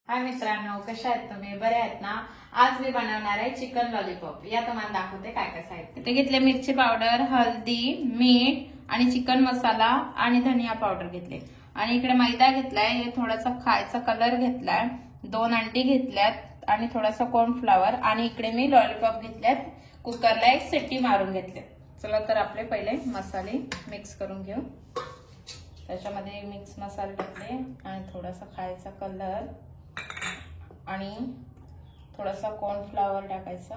हाय मित्रांनो, कशा आहेत तुम्ही? बरे आहेत ना? आज मी बनवणार आहे चिकन लॉलीपॉप। या तुम्हाला दाखवते काय काय साहित्य। इथे घेतले मिरची पावडर, हळदी, मीठ आणि चिकन मसाला आणि धनिया पावडर घेतले। आणि इकडे मैदा घेतलाय, हे थोडासा खायचा कलर घेतलाय, 2 अंडी घेतल्यात आणि थोडासा कॉर्नफ्लॉवर आणि इकडे मी लॉलीपॉप घेतल्यात। कुकरला एक शिट्टी मारून घेतले। चला तर आपले पहिले मसाले मिक्स करून घेऊ। त्याच्यामध्ये मिक्स मसाले टाकले आणि थोडासा खायचा कलर आणि थोडासा कॉर्नफ्लॉवर टाकायचा,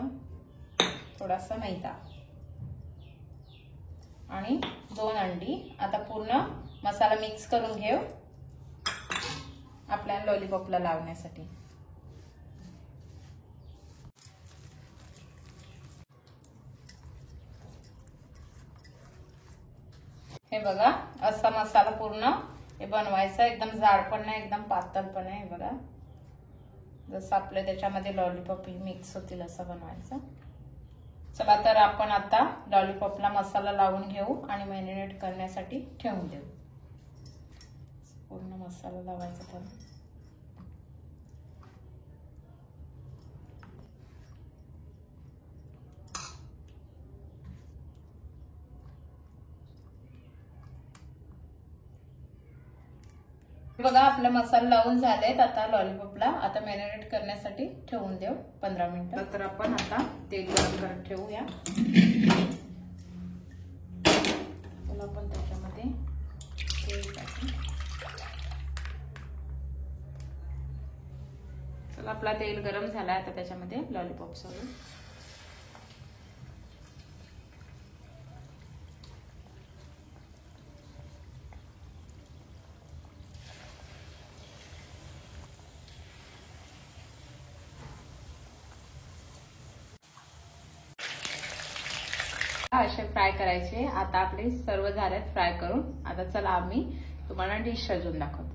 थोडासा मैदा आणि 2 अंडी। आता पूर्ण मसाला मिक्स करून घेऊ आपल्या लॉलीपॉपला लावण्यासाठी। हे बघा, असा मसाला पूर्ण हे बनवायचा, एकदम जाड पण नाही एकदम पातळ पण नाही। बघा, जसं आपले त्याच्यामध्ये लॉलीपॉप मिक्स होतील असं बनवायचं। चला तर आपण आता लॉलीपॉपला मसाला लावून घेऊ आणि मॅरिनेट करण्यासाठी ठेवून देऊ। पूर्ण मसाला लावायचा त्याला। बघा, आपला मसाला लावून झालेत। आता लॉलीपॉपला आता मॅरिनेट करण्यासाठी ठेवून देऊ 15 मिनिटं। तर आपण आता तेल गरम करत ठेवूया। चला आपण त्याच्यामध्ये तेल टाकू। चला, आपला तेल गरम झाला, आता त्याच्यामध्ये लॉलीपॉप सोडू। असे फ्राय करायचे। आता आपले सर्व झालेत फ्राय करून। आता चला आम्ही तुम्हाला डिश सजवून दाखवतो।